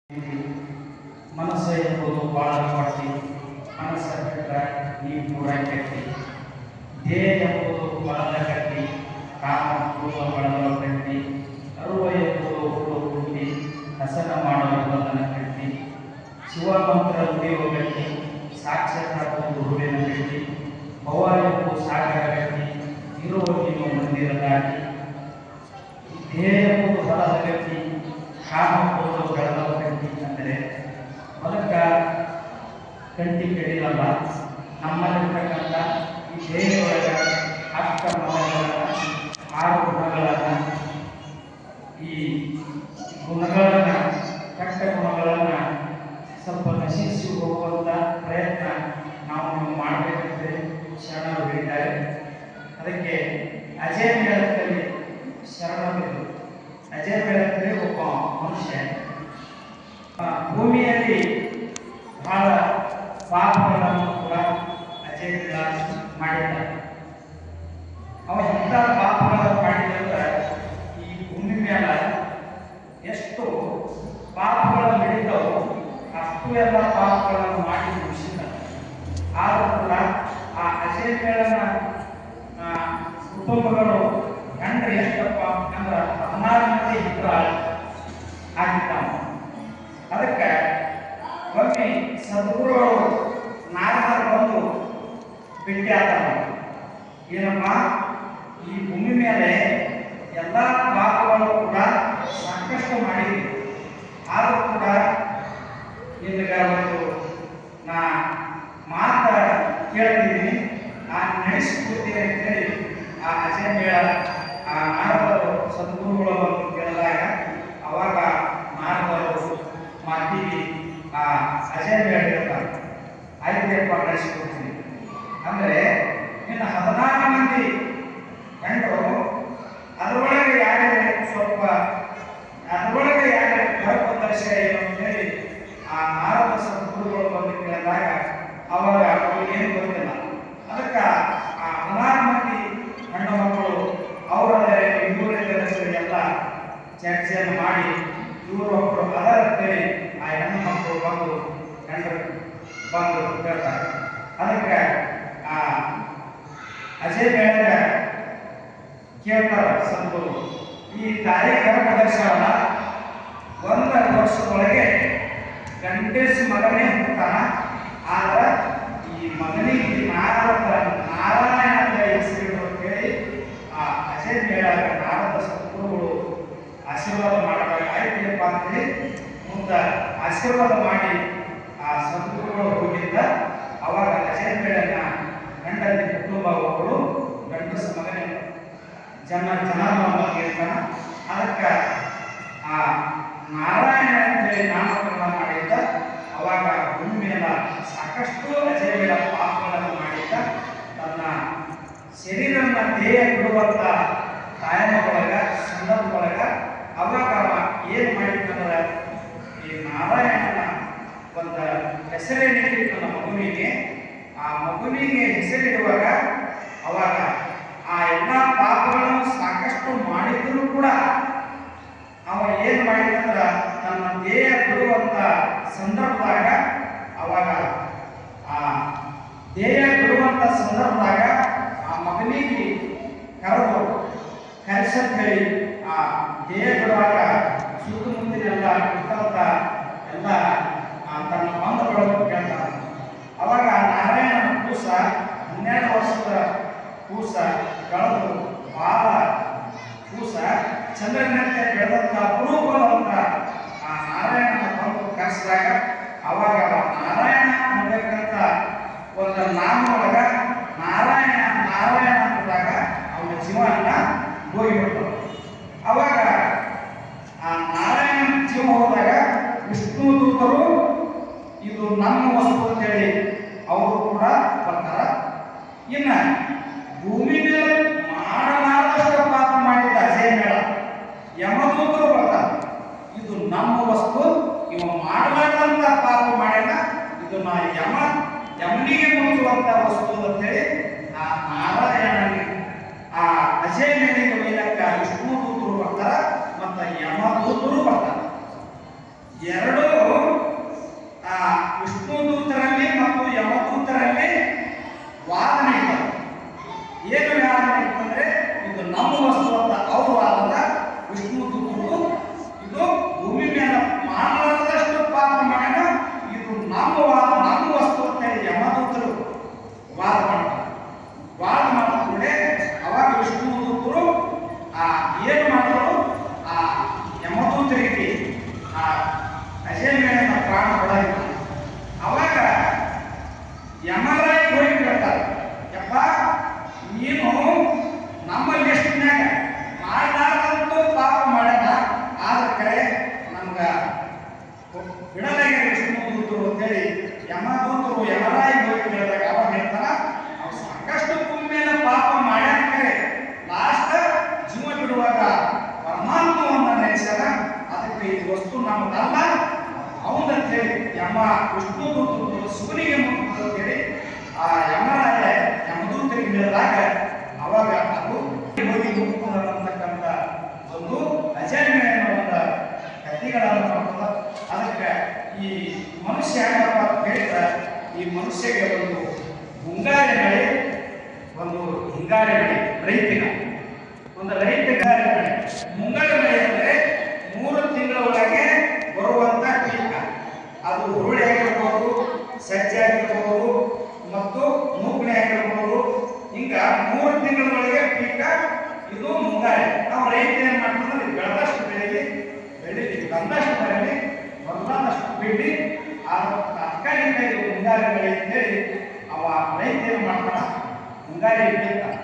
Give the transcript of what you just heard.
ಮನಸ್ಸು ಎಂಬುದು ಬಾಳ ಪಟ್ಟಿ ಮನಸ್ಸ ಕೆಟ್ಟ ಈ ಪೂರ ಕೆಟ್ಟಿ ದೇಹ ಎಂಬುದು ಬಲದ ಕಟ್ಟಿ ಕಾಮ ಕ್ರೋಧ ಬಳದ ಕಟ್ಟಿ ಅರುವ ಎಂಬುದು ಹುಳು ಹುಟ್ಟಿ ಹಸನ ಮಾಡುವ ಬಂಧನ ಕಟ್ಟಿ ಶಿವಮಂತ್ರ ಉಳಿಯುವ ಗಟ್ಟಿ ಸಾಕ್ಷಾತ್ ಗುರುವಿನ ಗಟ್ಟಿ ಭವ ಎಂಬುದು ಸಾಗರ ಗಟ್ಟಿ ಇರುವ ನೀನು ಮಂದಿರ ದಾಟಿ ದೇಹ ಎಂಬುದು ಬಲದ ಗಟ್ಟಿ ಕಾಮ ಕ್ರೋಧ ಬೆಳೆದ ಗಟ್ಟಿ ಅಂದರೆ ಹೊಲಕ್ಕ ಕಂಟಿ ಕಡಿಲಲ್ಲ ನಮ್ಮಲ್ಲಿರ್ತಕ್ಕಂಥ ಈ ದೇಹದೊಳಗ ಅಷ್ಟ ಮನಗಳನ್ನು 6 ಗುಣಗಳನ್ನು ಈ ಗುಣಗಳನ್ನು ಕೆಟ್ಟ ಗುಣಗಳನ್ನು ಸ್ವಲ್ಪ ನಶಿಸಿ ಹೋಗುವಂಥ ಪ್ರಯತ್ನ ನಾವು ಮಾಡಬೇಕಂತೆ ಶರಣರು ಹೇಳಿದ್ದಾರೆ. ಅದಕ್ಕೆ ಅಜಯ ಮೇಳದಲ್ಲಿ ಶರಣರು ಅಜಯ ಮೇಳದಲ್ಲಿ ಒಬ್ಬ ಮನುಷ್ಯ ಭೂಮಿಯಲ್ಲಿ ಬಹಳ ಪಾಪಗಳನ್ನು ಕೂಡ ಅಜಯ ಮೇಳ ಮಾಡಿದ್ದಾರೆ. ಅವ ಇಂಥ ಪಾಪಗಳನ್ನು ಮಾಡಿದ್ರೆ ಈ ಭೂಮಿ ಮೇಲೆ ಎಷ್ಟು ಪಾಪಗಳು ನಡೀತಾವೋ ಅಷ್ಟು ಎಲ್ಲ ಪಾಪಗಳನ್ನು ಮಾಡಿ ಮುಗಿಸಿದ್ದಾರೆ. ಆದರೂ ಕೂಡ ಆ ಅಜಯ ಮೇಳನ ಕುಟುಂಬಗಳು ಗಂಡ್ರೆ ಎಷ್ಟಪ್ಪ ಅಂದ್ರೆ 16 ಮಂದಿ ಇದ್ರ ಆಗಿದ್ದಾವ. ಅದಕ್ಕೆ ಒಮ್ಮೆ ಸದ್ಗುರುಗಳು ನಾರದರು ಬಂದು ಭೇಟಿ ಆಗ್ತಾರ. ಏನಪ್ಪ, ಈ ಭೂಮಿ ಮೇಲೆ ಎಲ್ಲ ಪಾಪಗಳು ಕೂಡ ಸಾಕಷ್ಟು ಮಾಡಿದ್ವಿ, ಆದರೂ ಕೂಡ ನಿನಗೆ ಒಂದು ನಾ ಮಾತ ಕೇಳ್ತಿದ್ದೀನಿ, ನಾನು ನಡೆಸಿಕೊಡ್ತೀನಿ ಅಂತೇಳಿ ಆ ಅಜಯ ಮೇಳ ಆ ನಾರದರು ಸದ್ಗುರುಗಳು ಬಂದು ಕೇಳಿದಾಗ ಅವಾಗ ನಾರದರು ಮಾತಿಗೆ ಆ ಅಜಯ ಮೇಳ ಹೇಳ್ತಾರೆ, ಆಯ್ತಪ್ಪ ನಡೆಸಿಕೊಡ್ತೀನಿ ಅಂದರೆ ಇನ್ನು 16 ಮಂದಿ ಗಂಡರು ಅದರೊಳಗೆ ಯಾರೇ ಸ್ವಲ್ಪ ಅದರೊಳಗೆ ಯಾರೇ ಗರ್ಭದರ್ಶ ಏನು ಅಂತೇಳಿ ಆ ನಾರದ ಸದ್ಗುರುಗಳು ಬಂದು ಕೇಳಿದಾಗ ಅವಾಗ ಏನು ಗೊತ್ತಿಲ್ಲ. ಅದಕ್ಕೆ ಆ 16 ಮಂದಿ ಹೆಣ್ಣು ಮಕ್ಕಳು ಅವರಲ್ಲೇ ಎಲ್ಲ ಚರ್ಚೆಯನ್ನು ಮಾಡಿ ಇವರೊಬ್ಬರು ಅದರಂತೇಳಿ ಆ ಹೆಣ್ಣು ಮಕ್ಕಳು ಬಂದು ಗಂಡರು ಬಂದು ಹೇಳ್ತಾರೆ. ಅದಕ್ಕೆ ಆ ಅಜಯ ಮೇಳ ಕೇಳ್ತಾರ ಸದ್ಗುರು, ಈ ತಾಯಿ ಗರ್ಭದರ್ಶನ 1 ವರ್ಷದೊಳಗೆ ಗಂಡಸ ಮಗನೇ ಹುಟ್ಟಾನ, ಆದ್ರೆ ಈ ಮಗನಿಗೆ ನಾರಾಯಣ ಅಂತ ಹೆಸರು ಅಂತೇಳಿ ಆ ಅಜಯ ಮೇಳ ನಾರದ ಸದ್ಗುರುಗಳು ಆಶೀರ್ವಾದ ಮಾಡಿದಾಗ ಆಯ್ತಪ್ಪ ಅಂತೇಳಿ ಮುಂದೆ ಆಶೀರ್ವಾದ ಮಾಡಿ ಆ ಸದ್ಗುರುಗಳು ಹೋಗಿದ್ದ. ಅವಾಗ ಅಜಯ ಮೇಳನ ಗಂಡನ ಕುಟುಂಬ ಒಬ್ಬರು ಗಂಡಸ ಮಗನೇ ಜನಾರ್ದನ ಹೇಳ್ತಾನ. ಅದಕ್ಕೆ ಆ ನಾರಾಯಣ ಅಂತೇಳಿ ನಾಮಕರಣ ಮಾಡಿದ್ದ. ಅವಾಗ ಭೂಮಿ ಮೇಲೆ ಸಾಕಷ್ಟು ಅಜಯ ಮೇಳ ಪಾಪಗಳನ್ನು ಮಾಡಿದ್ದ. ತನ್ನ ಶರೀರನ ದೇಹ ಬಿಡುವಂತ ಕಾಯಮದೊಳಗ ಸಂದರ್ಭದೊಳಗ ಅವಾಗ ಏನು ಮಾಡಿದ್ದಂದ್ರೆ ಈ ನಾರಾಯಣನ ಒಂದು ಹೆಸರೇನಿಟ್ಟು ನನ್ನ ಮಗುವಿಗೆ, ಆ ಮಗುವಿಗೆ ಹೆಸರಿಡುವಾಗ ಅವಾಗ ಆ ಎಲ್ಲ ಪಾಪಗಳನ್ನು ಸಾಕಷ್ಟು ಮಾಡಿದ್ರು ಕೂಡ ಅವ ಏನು ಮಾಡಿದಂದ್ರೆ ತನ್ನ ದೇಹ ಬಿಡುವಂತ ಸಂದರ್ಭದಾಗ ಅವಾಗ ಆ ದೇಹ ಬಿಡುವಂತ ಸಂದರ್ಭದಾಗ ಆ ಮಗನಿಗೆ ಕರೆಸಂತ ಹೇಳಿ ಆ ದೇಹ ಬಿಡುವಾಗ ಸುತ್ತಮುತ್ತಲೆಲ್ಲ ಇರ್ತಂತ ಎಲ್ಲ ತನ್ನ ಬಂಧುಗಳನ್ನು ಕೇಳ್ತಾನೆ. ಅವಾಗ ನಾರಾಯಣನ ಕೂಸ 12 ವರ್ಷದ ಕೂಸ ಕಳೆದು ಬಾಲ ಕೂಸ ಚಂದ್ರನಂತೆ ಬೆಳೆದಂತ ಅಪರೂಪದಂತ ಆ ನಾರಾಯಣನ ಬಂದು ಕರೆಸಿದಾಗ ಅವಾಗ ನಾರಾಯಣ ಅನ್ನಬೇಕಂತ ಒಂದು ನಾಮ ಒಳಗ ನಾರಾಯಣ ನಾರಾಯಣ ಅಂದಾಗ ಅವನ ಜೀವನ ಹೋಗಿಬಿಡ್ತಾವ. ಅವಾಗ ಆ ನಾರಾಯಣ ಜೀವ ಹೋದಾಗ ವಿಷ್ಣು ದೂತರು ಇದು ನಮ್ಮ ವಸ್ತು ಅಂತೇಳಿ ಅವರು ಕೂಡ ಬರ್ತಾರ. ಇನ್ನ ಭೂಮಿ ಮೇಲೆ ಮಾಡಲಾರದಷ್ಟು ಪಾಪ ಮಾಡಿದ ಅಜಯ ಮೇಳ ಯಮದೂತರು ಬರ್ತಾರ, ಇದು ನಮ್ಮ ವಸ್ತು, ಇವ ಮಾಡಲಾರ್ದಂತ ಪಾಪ ಮಾಡ್ಯಾನ, ಇದು ನಾ ಯಮನಿಗೆ ಮುಟ್ಟುವಂತ ವಸ್ತು ಅಂತೇಳಿ ಆ ನಾರಾಯಣನಿಗೆ ಆ ಅಜಯ ಮೇಳಿಗೆ ಒಯ್ಯಕ್ಕ ವಿಷ್ಣು ದೂತರು ಬರ್ತಾರ ಮತ್ತು ಯಮದೂತರು ಬರ್ತಾರ. 2 ಬಿಡಲಾಗಿ ವಿಷ್ಣು ದೂತರು ಅಂತೇಳಿ ಯಮದೂತರು ಯಮರಾಯಿ ಹೋಗಿ ಹೇಳಿದಾಗ ಅವಾಗ ಹೇಳ್ತಾನ ಅವ್ರು ಸಾಕಷ್ಟು ಪುಣ್ಯನ ಪಾಪ ಮಾಡ್ಯಾರ, ಲಾಸ್ಟ್ ಜೀವ ಬಿಡುವಾಗ ಪರಮಾತ್ಮವನ್ನ ನೆನೆಸ್ಯಾರ. ಅದಕ್ಕೆ ಈ ವಸ್ತು ನಮ್ಮದಲ್ಲ ಅವನಂತ ಹೇಳಿ ಯಮ ವಿಷ್ಣು ದೂತರು ಸುಗುನಿಗೆ ಮುಗಿದು ಅಂತೇಳಿ ಆ ಯಮರಾಯ ಯಮದೂತರಿಗೆ ಹೇಳಿದಾಗ ಅವಾಗ ಅದು ಹೋಗಿ ಮುಗಿದುಕೊಂಡಂತಕ್ಕಂಥ ಒಂದು ಅಜನ್ಮೆಯನ್ನು ಒಂದು ಕಥೆಗಳನ್ನು ಮಾಡ್ತದ. ಅದಕ್ಕೆ ಈ ಮನುಷ್ಯ ಏನಪ್ಪ ಅಂತ ಹೇಳಿದ್ರೆ ಈ ಮನುಷ್ಯಗೆ ಒಂದು ಮುಂಗಾರಿ ಮಳೆ, ಒಂದು ಹಿಂಗಾರಿ ಮಳೆ, ರೈತಿನ ಒಂದು ರೈತ ಹಿಂಗಾರಿ ಮಳೆ. ಮುಂಗಾರಿ ಮಳೆ ಅಂದರೆ 3 ತಿಂಗಳ ಒಳಗೆ ಬರುವಂತ ಪೀಕ. ಅದು ಹುರುಳಿ ಆಗಿರ್ಬೋದು, ಸಜ್ಜೆ ಆಗಿರ್ಬೋದು ಮತ್ತು ನೂಕಣೆ ಆಗಿರ್ಬೋದು. ಹಿಂಗ 3 ತಿಂಗಳೊಳಗೆ ಪೀಕ ಇದು ಮುಂಗಾರಿ. ನಾವು ರೈತ ಏನ್ ಮಾಡ್ತಾರೆ, ಬೆಳೆದಷ್ಟು ಬೆಳೀಲಿ, ಬಂದಷ್ಟು ಬರಲಿ, ಬರಲಾದಷ್ಟು ಬಿಡಿ. ತಾತ್ಕಾಲಿಕ ಇದು ಮುಂಗಾರಿ ಬೆಳೆ ಅಂತೇಳಿ ಅವ ರೈತ ಏನ್ ಮಾಡ್ತಾನ, ಮುಂಗಾರಿ ಬಿಡ್ತಾನ.